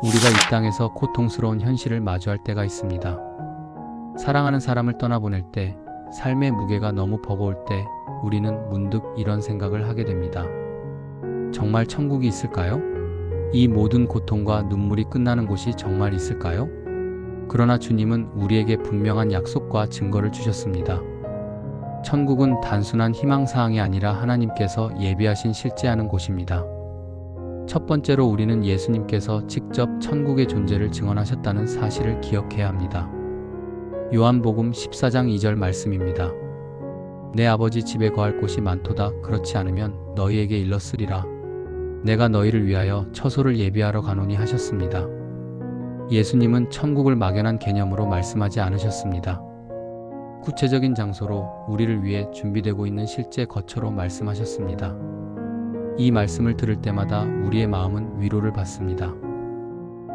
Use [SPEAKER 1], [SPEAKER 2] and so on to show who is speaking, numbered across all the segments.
[SPEAKER 1] 우리가 이 땅에서 고통스러운 현실을 마주할 때가 있습니다. 사랑하는 사람을 떠나보낼 때, 삶의 무게가 너무 버거울 때 우리는 문득 이런 생각을 하게 됩니다. 정말 천국이 있을까요? 이 모든 고통과 눈물이 끝나는 곳이 정말 있을까요? 그러나 주님은 우리에게 분명한 약속과 증거를 주셨습니다. 천국은 단순한 희망사항이 아니라 하나님께서 예비하신 실제하는 곳입니다. 첫 번째로 우리는 예수님께서 직접 천국의 존재를 증언하셨다는 사실을 기억해야 합니다. 요한복음 14장 2절 말씀입니다. 내 아버지 집에 거할 곳이 많도다. 그렇지 않으면 너희에게 일렀으리라. 내가 너희를 위하여 처소를 예비하러 가노니 하셨습니다. 예수님은 천국을 막연한 개념으로 말씀하지 않으셨습니다. 구체적인 장소로 우리를 위해 준비되고 있는 실제 거처로 말씀하셨습니다. 이 말씀을 들을 때마다 우리의 마음은 위로를 받습니다.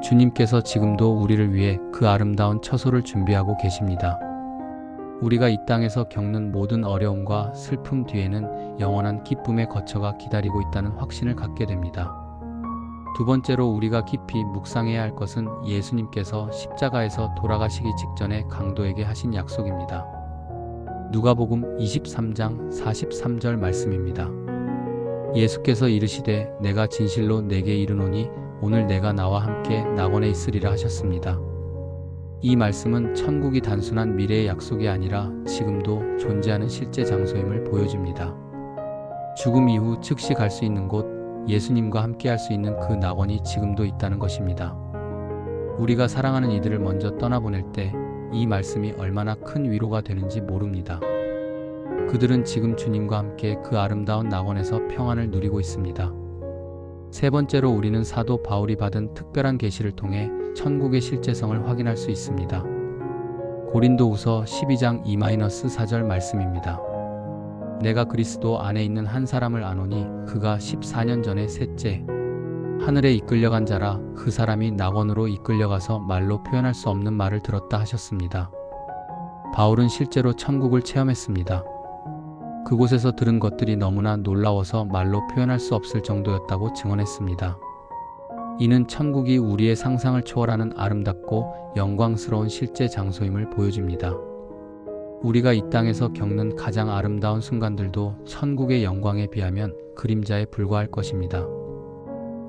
[SPEAKER 1] 주님께서 지금도 우리를 위해 그 아름다운 처소를 준비하고 계십니다. 우리가 이 땅에서 겪는 모든 어려움과 슬픔 뒤에는 영원한 기쁨의 거처가 기다리고 있다는 확신을 갖게 됩니다. 두 번째로 우리가 깊이 묵상해야 할 것은 예수님께서 십자가에서 돌아가시기 직전에 강도에게 하신 약속입니다. 누가복음 23장 43절 말씀입니다. 예수께서 이르시되 내가 진실로 내게 이르노니 오늘 내가 나와 함께 낙원에 있으리라 하셨습니다. 이 말씀은 천국이 단순한 미래의 약속이 아니라 지금도 존재하는 실제 장소임을 보여줍니다. 죽음 이후 즉시 갈 수 있는 곳, 예수님과 함께 할 수 있는 그 낙원이 지금도 있다는 것입니다. 우리가 사랑하는 이들을 먼저 떠나보낼 때 이 말씀이 얼마나 큰 위로가 되는지 모릅니다. 그들은 지금 주님과 함께 그 아름다운 낙원에서 평안을 누리고 있습니다. 세 번째로 우리는 사도 바울이 받은 특별한 계시를 통해 천국의 실제성을 확인할 수 있습니다. 고린도후서 12장 2-4절 말씀입니다. 내가 그리스도 안에 있는 한 사람을 아노니 그가 14년 전에 셋째 하늘에 이끌려간 자라. 그 사람이 낙원으로 이끌려가서 말로 표현할 수 없는 말을 들었다 하셨습니다. 바울은 실제로 천국을 체험했습니다. 그곳에서 들은 것들이 너무나 놀라워서 말로 표현할 수 없을 정도였다고 증언했습니다. 이는 천국이 우리의 상상을 초월하는 아름답고 영광스러운 실제 장소임을 보여줍니다. 우리가 이 땅에서 겪는 가장 아름다운 순간들도 천국의 영광에 비하면 그림자에 불과할 것입니다.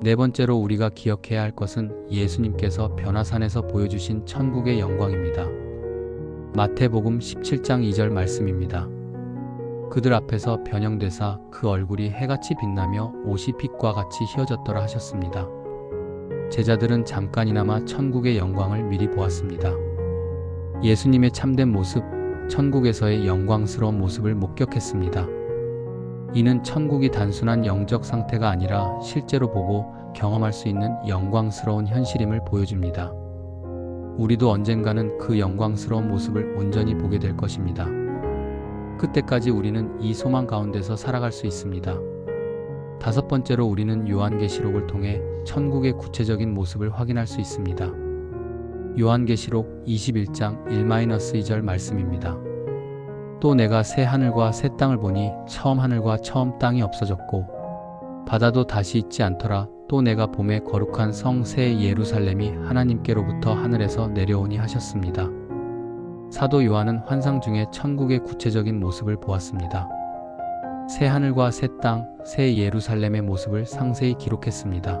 [SPEAKER 1] 네 번째로 우리가 기억해야 할 것은 예수님께서 변화산에서 보여주신 천국의 영광입니다. 마태복음 17장 2절 말씀입니다. 그들 앞에서 변형되사 그 얼굴이 해같이 빛나며 옷이 빛과 같이 휘어졌더라 하셨습니다. 제자들은 잠깐이나마 천국의 영광을 미리 보았습니다. 예수님의 참된 모습, 천국에서의 영광스러운 모습을 목격했습니다. 이는 천국이 단순한 영적 상태가 아니라 실제로 보고 경험할 수 있는 영광스러운 현실임을 보여줍니다. 우리도 언젠가는 그 영광스러운 모습을 온전히 보게 될 것입니다. 그때까지 우리는 이 소망 가운데서 살아갈 수 있습니다. 다섯 번째로 우리는 요한계시록을 통해 천국의 구체적인 모습을 확인할 수 있습니다. 요한계시록 21장 1-2절 말씀입니다. 또 내가 새 하늘과 새 땅을 보니 처음 하늘과 처음 땅이 없어졌고 바다도 다시 있지 않더라. 또 내가 봄에 거룩한 성 새 예루살렘이 하나님께로부터 하늘에서 내려오니 하셨습니다. 사도 요한은 환상 중에 천국의 구체적인 모습을 보았습니다. 새 하늘과 새 땅, 새 예루살렘의 모습을 상세히 기록했습니다.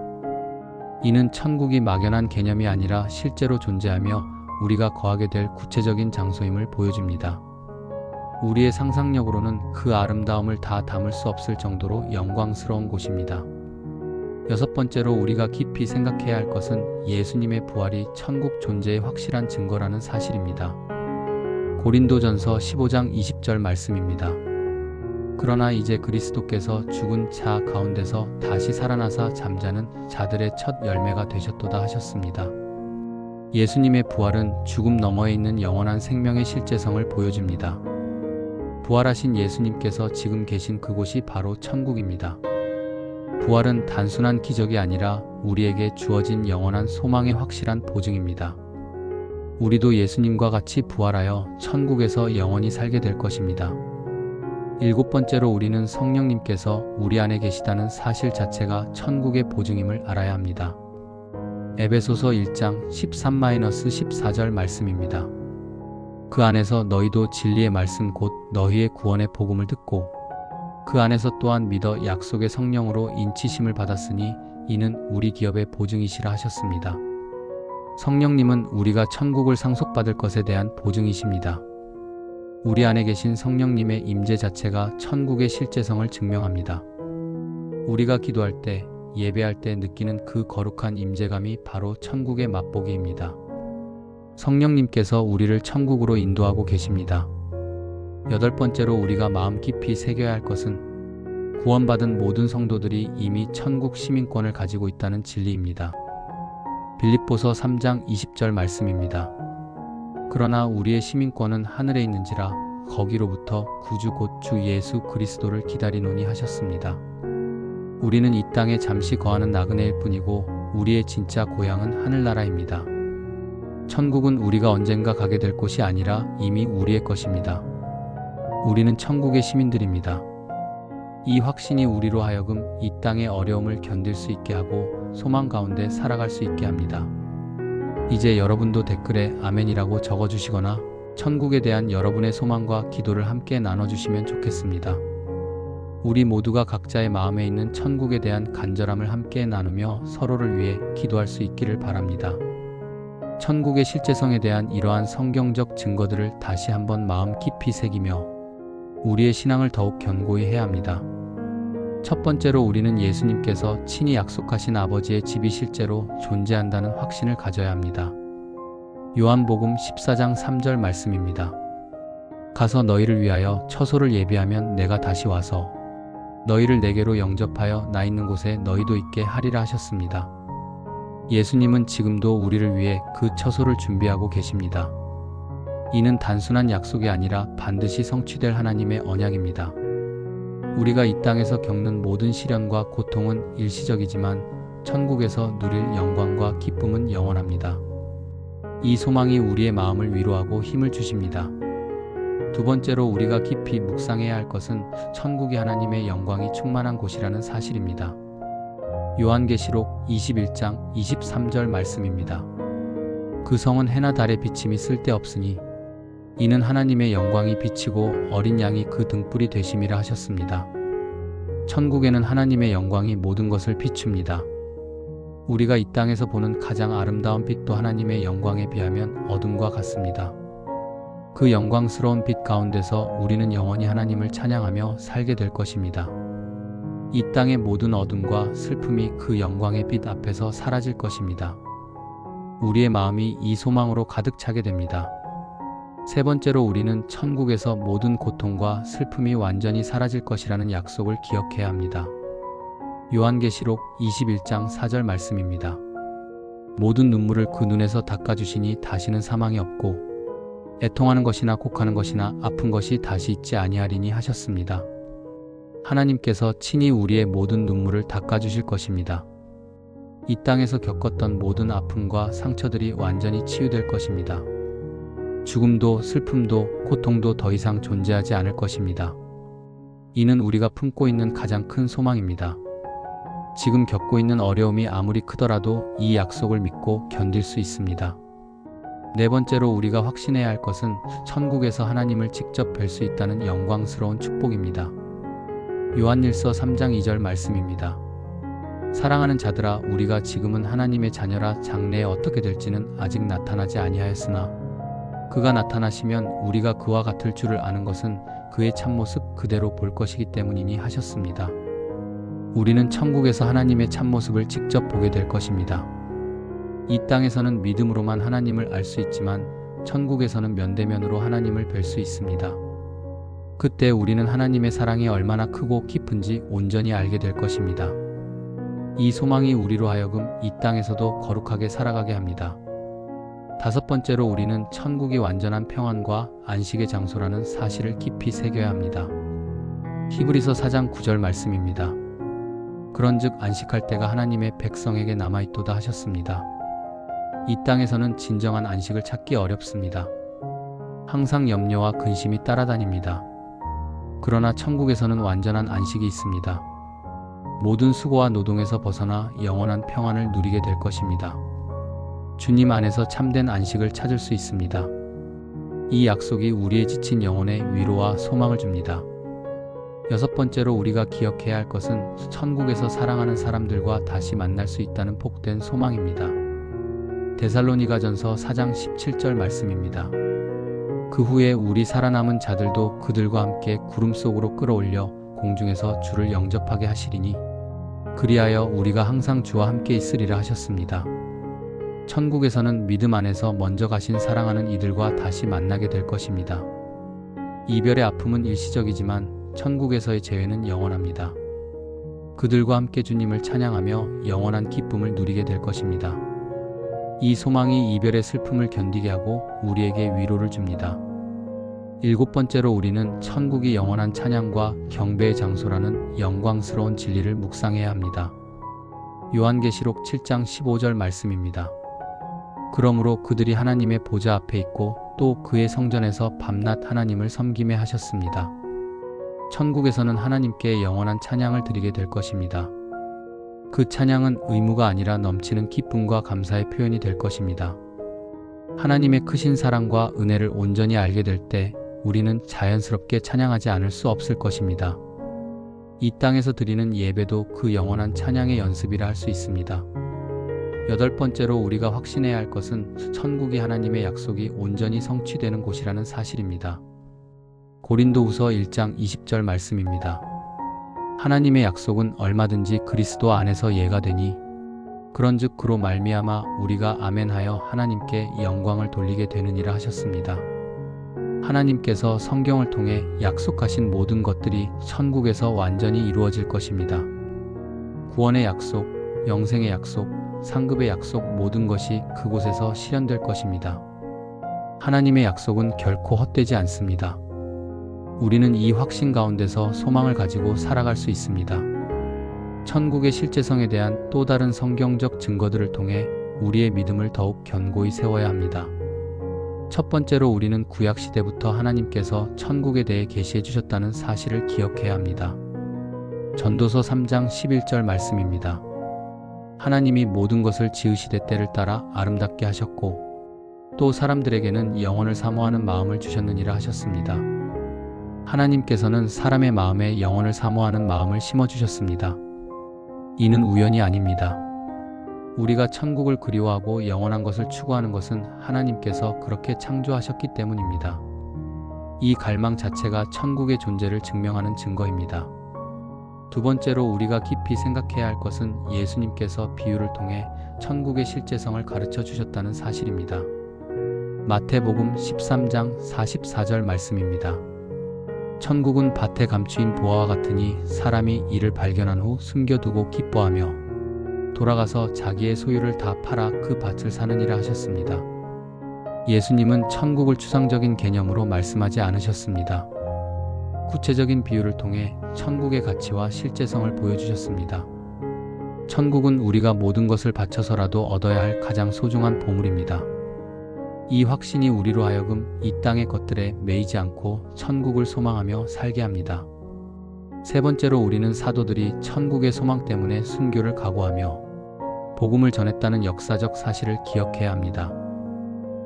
[SPEAKER 1] 이는 천국이 막연한 개념이 아니라 실제로 존재하며 우리가 거하게 될 구체적인 장소임을 보여줍니다. 우리의 상상력으로는 그 아름다움을 다 담을 수 없을 정도로 영광스러운 곳입니다. 여섯 번째로 우리가 깊이 생각해야 할 것은 예수님의 부활이 천국 존재의 확실한 증거라는 사실입니다. 고린도전서 15장 20절 말씀입니다. 그러나 이제 그리스도께서 죽은 자 가운데서 다시 살아나사 잠자는 자들의 첫 열매가 되셨도다 하셨습니다. 예수님의 부활은 죽음 너머에 있는 영원한 생명의 실제성을 보여줍니다. 부활하신 예수님께서 지금 계신 그곳이 바로 천국입니다. 부활은 단순한 기적이 아니라 우리에게 주어진 영원한 소망의 확실한 보증입니다. 우리도 예수님과 같이 부활하여 천국에서 영원히 살게 될 것입니다. 일곱 번째로 우리는 성령님께서 우리 안에 계시다는 사실 자체가 천국의 보증임을 알아야 합니다. 에베소서 1장 13-14절 말씀입니다. 그 안에서 너희도 진리의 말씀 곧 너희의 구원의 복음을 듣고 그 안에서 또한 믿어 약속의 성령으로 인치심을 받았으니 이는 우리 기업의 보증이시라 하셨습니다. 성령님은 우리가 천국을 상속받을 것에 대한 보증이십니다. 우리 안에 계신 성령님의 임재 자체가 천국의 실제성을 증명합니다. 우리가 기도할 때, 예배할 때 느끼는 그 거룩한 임재감이 바로 천국의 맛보기입니다. 성령님께서 우리를 천국으로 인도하고 계십니다. 8번째로 우리가 마음 깊이 새겨야 할 것은 구원받은 모든 성도들이 이미 천국 시민권을 가지고 있다는 진리입니다. 빌립보서 3장 20절 말씀입니다. 그러나 우리의 시민권은 하늘에 있는지라 거기로부터 구주 곧 주 예수 그리스도를 기다리노니 하셨습니다. 우리는 이 땅에 잠시 거하는 나그네일 뿐이고 우리의 진짜 고향은 하늘나라입니다. 천국은 우리가 언젠가 가게 될 곳이 아니라 이미 우리의 것입니다. 우리는 천국의 시민들입니다. 이 확신이 우리로 하여금 이 땅의 어려움을 견딜 수 있게 하고 소망 가운데 살아갈 수 있게 합니다. 이제 여러분도 댓글에 아멘이라고 적어주시거나 천국에 대한 여러분의 소망과 기도를 함께 나눠주시면 좋겠습니다. 우리 모두가 각자의 마음에 있는 천국에 대한 간절함을 함께 나누며 서로를 위해 기도할 수 있기를 바랍니다. 천국의 실제성에 대한 이러한 성경적 증거들을 다시 한번 마음 깊이 새기며 우리의 신앙을 더욱 견고히 해야 합니다. 첫 번째로 우리는 예수님께서 친히 약속하신 아버지의 집이 실제로 존재한다는 확신을 가져야 합니다. 요한복음 14장 3절 말씀입니다. 가서 너희를 위하여 처소를 예비하면 내가 다시 와서 너희를 내게로 영접하여 나 있는 곳에 너희도 있게 하리라 하셨습니다. 예수님은 지금도 우리를 위해 그 처소를 준비하고 계십니다. 이는 단순한 약속이 아니라 반드시 성취될 하나님의 언약입니다. 우리가 이 땅에서 겪는 모든 시련과 고통은 일시적이지만 천국에서 누릴 영광과 기쁨은 영원합니다. 이 소망이 우리의 마음을 위로하고 힘을 주십니다. 두 번째로 우리가 깊이 묵상해야 할 것은 천국이 하나님의 영광이 충만한 곳이라는 사실입니다. 요한계시록 21장 23절 말씀입니다. 그 성은 해나 달의 비침이 쓸데없으니 이는 하나님의 영광이 비치고 어린 양이 그 등불이 되심이라 하셨습니다. 천국에는 하나님의 영광이 모든 것을 비춥니다. 우리가 이 땅에서 보는 가장 아름다운 빛도 하나님의 영광에 비하면 어둠과 같습니다. 그 영광스러운 빛 가운데서 우리는 영원히 하나님을 찬양하며 살게 될 것입니다. 이 땅의 모든 어둠과 슬픔이 그 영광의 빛 앞에서 사라질 것입니다. 우리의 마음이 이 소망으로 가득 차게 됩니다. 세 번째로 우리는 천국에서 모든 고통과 슬픔이 완전히 사라질 것이라는 약속을 기억해야 합니다. 요한계시록 21장 4절 말씀입니다. 모든 눈물을 그 눈에서 닦아주시니 다시는 사망이 없고 애통하는 것이나 곡하는 것이나 아픈 것이 다시 있지 아니하리니 하셨습니다. 하나님께서 친히 우리의 모든 눈물을 닦아주실 것입니다. 이 땅에서 겪었던 모든 아픔과 상처들이 완전히 치유될 것입니다. 죽음도 슬픔도 고통도 더 이상 존재하지 않을 것입니다. 이는 우리가 품고 있는 가장 큰 소망입니다. 지금 겪고 있는 어려움이 아무리 크더라도 이 약속을 믿고 견딜 수 있습니다. 네 번째로 우리가 확신해야 할 것은 천국에서 하나님을 직접 뵐 수 있다는 영광스러운 축복입니다. 요한일서 3장 2절 말씀입니다. 사랑하는 자들아, 우리가 지금은 하나님의 자녀라 장래에 어떻게 될지는 아직 나타나지 아니하였으나 그가 나타나시면 우리가 그와 같을 줄을 아는 것은 그의 참모습 그대로 볼 것이기 때문이니 하셨습니다. 우리는 천국에서 하나님의 참모습을 직접 보게 될 것입니다. 이 땅에서는 믿음으로만 하나님을 알 수 있지만 천국에서는 면대면으로 하나님을 뵐 수 있습니다. 그때 우리는 하나님의 사랑이 얼마나 크고 깊은지 온전히 알게 될 것입니다. 이 소망이 우리로 하여금 이 땅에서도 거룩하게 살아가게 합니다. 다섯 번째로 우리는 천국이 완전한 평안과 안식의 장소라는 사실을 깊이 새겨야 합니다. 히브리서 4장 9절 말씀입니다. 그런즉 안식할 때가 하나님의 백성에게 남아있도다 하셨습니다. 이 땅에서는 진정한 안식을 찾기 어렵습니다. 항상 염려와 근심이 따라다닙니다. 그러나 천국에서는 완전한 안식이 있습니다. 모든 수고와 노동에서 벗어나 영원한 평안을 누리게 될 것입니다. 주님 안에서 참된 안식을 찾을 수 있습니다. 이 약속이 우리의 지친 영혼에 위로와 소망을 줍니다. 여섯 번째로 우리가 기억해야 할 것은 천국에서 사랑하는 사람들과 다시 만날 수 있다는 복된 소망입니다. 데살로니가전서 4장 17절 말씀입니다. 그 후에 우리 살아남은 자들도 그들과 함께 구름 속으로 끌어올려 공중에서 주를 영접하게 하시리니 그리하여 우리가 항상 주와 함께 있으리라 하셨습니다. 천국에서는 믿음 안에서 먼저 가신 사랑하는 이들과 다시 만나게 될 것입니다. 이별의 아픔은 일시적이지만 천국에서의 재회는 영원합니다. 그들과 함께 주님을 찬양하며 영원한 기쁨을 누리게 될 것입니다. 이 소망이 이별의 슬픔을 견디게 하고 우리에게 위로를 줍니다. 일곱 번째로 우리는 천국이 영원한 찬양과 경배의 장소라는 영광스러운 진리를 묵상해야 합니다. 요한계시록 7장 15절 말씀입니다. 그러므로 그들이 하나님의 보좌 앞에 있고 또 그의 성전에서 밤낮 하나님을 섬기며 하셨습니다. 천국에서는 하나님께 영원한 찬양을 드리게 될 것입니다. 그 찬양은 의무가 아니라 넘치는 기쁨과 감사의 표현이 될 것입니다. 하나님의 크신 사랑과 은혜를 온전히 알게 될 때 우리는 자연스럽게 찬양하지 않을 수 없을 것입니다. 이 땅에서 드리는 예배도 그 영원한 찬양의 연습이라 할 수 있습니다. 여덟 번째로 우리가 확신해야 할 것은 천국이 하나님의 약속이 온전히 성취되는 곳이라는 사실입니다. 고린도후서 1장 20절 말씀입니다. 하나님의 약속은 얼마든지 그리스도 안에서 예가 되니 그런즉 그로 말미암아 우리가 아멘하여 하나님께 영광을 돌리게 되느니라 하셨습니다. 하나님께서 성경을 통해 약속하신 모든 것들이 천국에서 완전히 이루어질 것입니다. 구원의 약속, 영생의 약속, 상급의 약속 모든 것이 그곳에서 실현될 것입니다. 하나님의 약속은 결코 헛되지 않습니다. 우리는 이 확신 가운데서 소망을 가지고 살아갈 수 있습니다. 천국의 실제성에 대한 또 다른 성경적 증거들을 통해 우리의 믿음을 더욱 견고히 세워야 합니다. 첫 번째로 우리는 구약 시대부터 하나님께서 천국에 대해 계시해 주셨다는 사실을 기억해야 합니다. 전도서 3장 11절 말씀입니다. 하나님이 모든 것을 지으시되 때를 따라 아름답게 하셨고 또 사람들에게는 영혼을 사모하는 마음을 주셨느니라 하셨습니다. 하나님께서는 사람의 마음에 영혼을 사모하는 마음을 심어주셨습니다. 이는 우연이 아닙니다. 우리가 천국을 그리워하고 영원한 것을 추구하는 것은 하나님께서 그렇게 창조하셨기 때문입니다. 이 갈망 자체가 천국의 존재를 증명하는 증거입니다. 두 번째로 우리가 깊이 생각해야 할 것은 예수님께서 비유를 통해 천국의 실제성을 가르쳐 주셨다는 사실입니다. 마태복음 13장 44절 말씀입니다. 천국은 밭에 감추인 보화와 같으니 사람이 이를 발견한 후 숨겨두고 기뻐하며 돌아가서 자기의 소유를 다 팔아 그 밭을 사느니라 하셨습니다. 예수님은 천국을 추상적인 개념으로 말씀하지 않으셨습니다. 구체적인 비유를 통해 천국의 가치와 실제성을 보여주셨습니다. 천국은 우리가 모든 것을 바쳐서라도 얻어야 할 가장 소중한 보물입니다. 이 확신이 우리로 하여금 이 땅의 것들에 매이지 않고 천국을 소망하며 살게 합니다. 세 번째로 우리는 사도들이 천국의 소망 때문에 순교를 각오하며 복음을 전했다는 역사적 사실을 기억해야 합니다.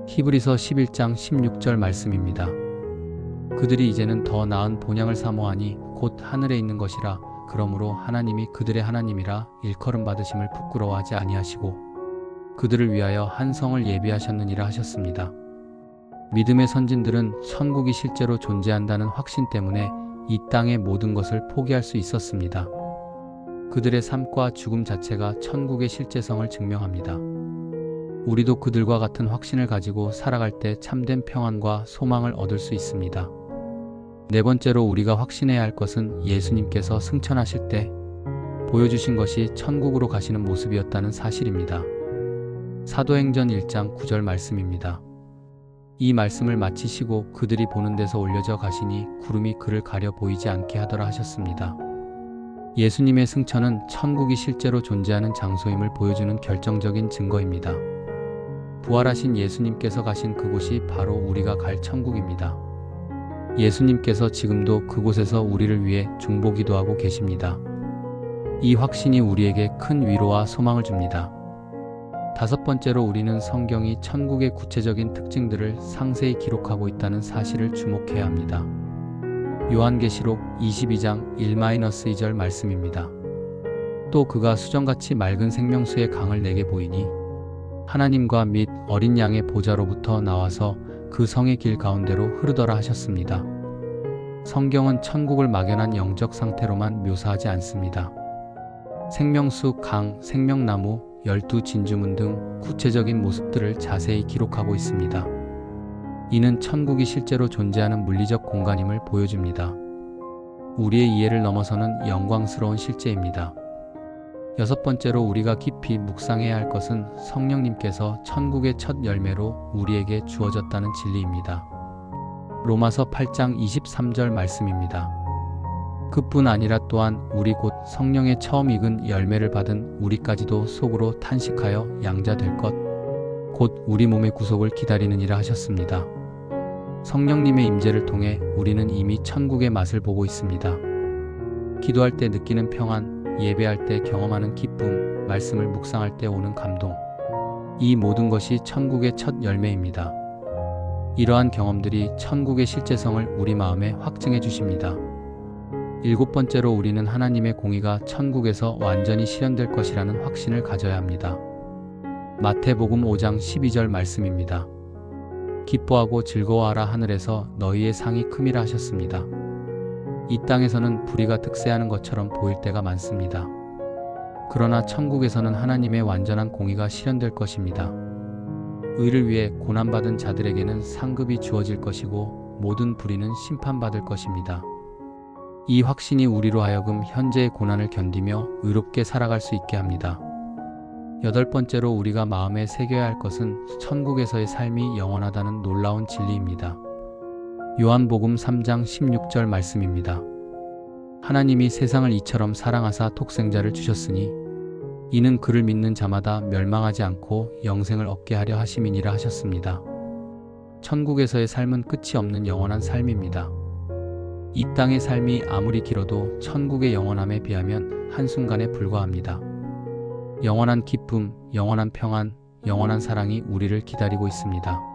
[SPEAKER 1] 히브리서 11장 16절 말씀입니다. 그들이 이제는 더 나은 본향을 사모하니 곧 하늘에 있는 것이라. 그러므로 하나님이 그들의 하나님이라 일컬음 받으심을 부끄러워하지 아니하시고 그들을 위하여 한 성을 예비하셨느니라 하셨습니다. 믿음의 선진들은 천국이 실제로 존재한다는 확신 때문에 이 땅의 모든 것을 포기할 수 있었습니다. 그들의 삶과 죽음 자체가 천국의 실제성을 증명합니다. 우리도 그들과 같은 확신을 가지고 살아갈 때 참된 평안과 소망을 얻을 수 있습니다. 네 번째로 우리가 확신해야 할 것은 예수님께서 승천하실 때 보여주신 것이 천국으로 가시는 모습이었다는 사실입니다. 사도행전 1장 9절 말씀입니다. 이 말씀을 마치시고 그들이 보는 데서 올려져 가시니 구름이 그를 가려 보이지 않게 하더라 하셨습니다. 예수님의 승천은 천국이 실제로 존재하는 장소임을 보여주는 결정적인 증거입니다. 부활하신 예수님께서 가신 그곳이 바로 우리가 갈 천국입니다. 예수님께서 지금도 그곳에서 우리를 위해 중보기도하고 계십니다. 이 확신이 우리에게 큰 위로와 소망을 줍니다. 5번째로 우리는 성경이 천국의 구체적인 특징들을 상세히 기록하고 있다는 사실을 주목해야 합니다. 요한계시록 22장 1-2절 말씀입니다. 또 그가 수정같이 맑은 생명수의 강을 내게 보이니 하나님과 및 어린 양의 보좌로부터 나와서 그 성의 길 가운데로 흐르더라 하셨습니다. 성경은 천국을 막연한 영적 상태로만 묘사하지 않습니다. 생명수, 강, 생명나무, 12진주문 등 구체적인 모습들을 자세히 기록하고 있습니다. 이는 천국이 실제로 존재하는 물리적 공간임을 보여줍니다. 우리의 이해를 넘어서는 영광스러운 실제입니다. 6번째로 우리가 깊이 묵상해야 할 것은 성령님께서 천국의 첫 열매로 우리에게 주어졌다는 진리입니다. 로마서 8장 23절 말씀입니다. 그뿐 아니라 또한 우리 곧 성령의 처음 익은 열매를 받은 우리까지도 속으로 탄식하여 양자 될 것, 곧 우리 몸의 구속을 기다리느니라 하셨습니다. 성령님의 임재를 통해 우리는 이미 천국의 맛을 보고 있습니다. 기도할 때 느끼는 평안, 예배할 때 경험하는 기쁨, 말씀을 묵상할 때 오는 감동, 이 모든 것이 천국의 첫 열매입니다. 이러한 경험들이 천국의 실제성을 우리 마음에 확증해 주십니다. 7번째로 우리는 하나님의 공의가 천국에서 완전히 실현될 것이라는 확신을 가져야 합니다. 마태복음 5장 12절 말씀입니다. 기뻐하고 즐거워하라 하늘에서 너희의 상이 큼이라 하셨습니다. 이 땅에서는 불의가 득세하는 것처럼 보일 때가 많습니다. 그러나 천국에서는 하나님의 완전한 공의가 실현될 것입니다. 의를 위해 고난받은 자들에게는 상급이 주어질 것이고 모든 불의는 심판받을 것입니다. 이 확신이 우리로 하여금 현재의 고난을 견디며 의롭게 살아갈 수 있게 합니다. 8번째로 우리가 마음에 새겨야 할 것은 천국에서의 삶이 영원하다는 놀라운 진리입니다. 요한복음 3장 16절 말씀입니다. 하나님이 세상을 이처럼 사랑하사 독생자를 주셨으니 이는 그를 믿는 자마다 멸망하지 않고 영생을 얻게 하려 하심이니라 하셨습니다. 천국에서의 삶은 끝이 없는 영원한 삶입니다. 이 땅의 삶이 아무리 길어도 천국의 영원함에 비하면 한순간에 불과합니다. 영원한 기쁨, 영원한 평안, 영원한 사랑이 우리를 기다리고 있습니다.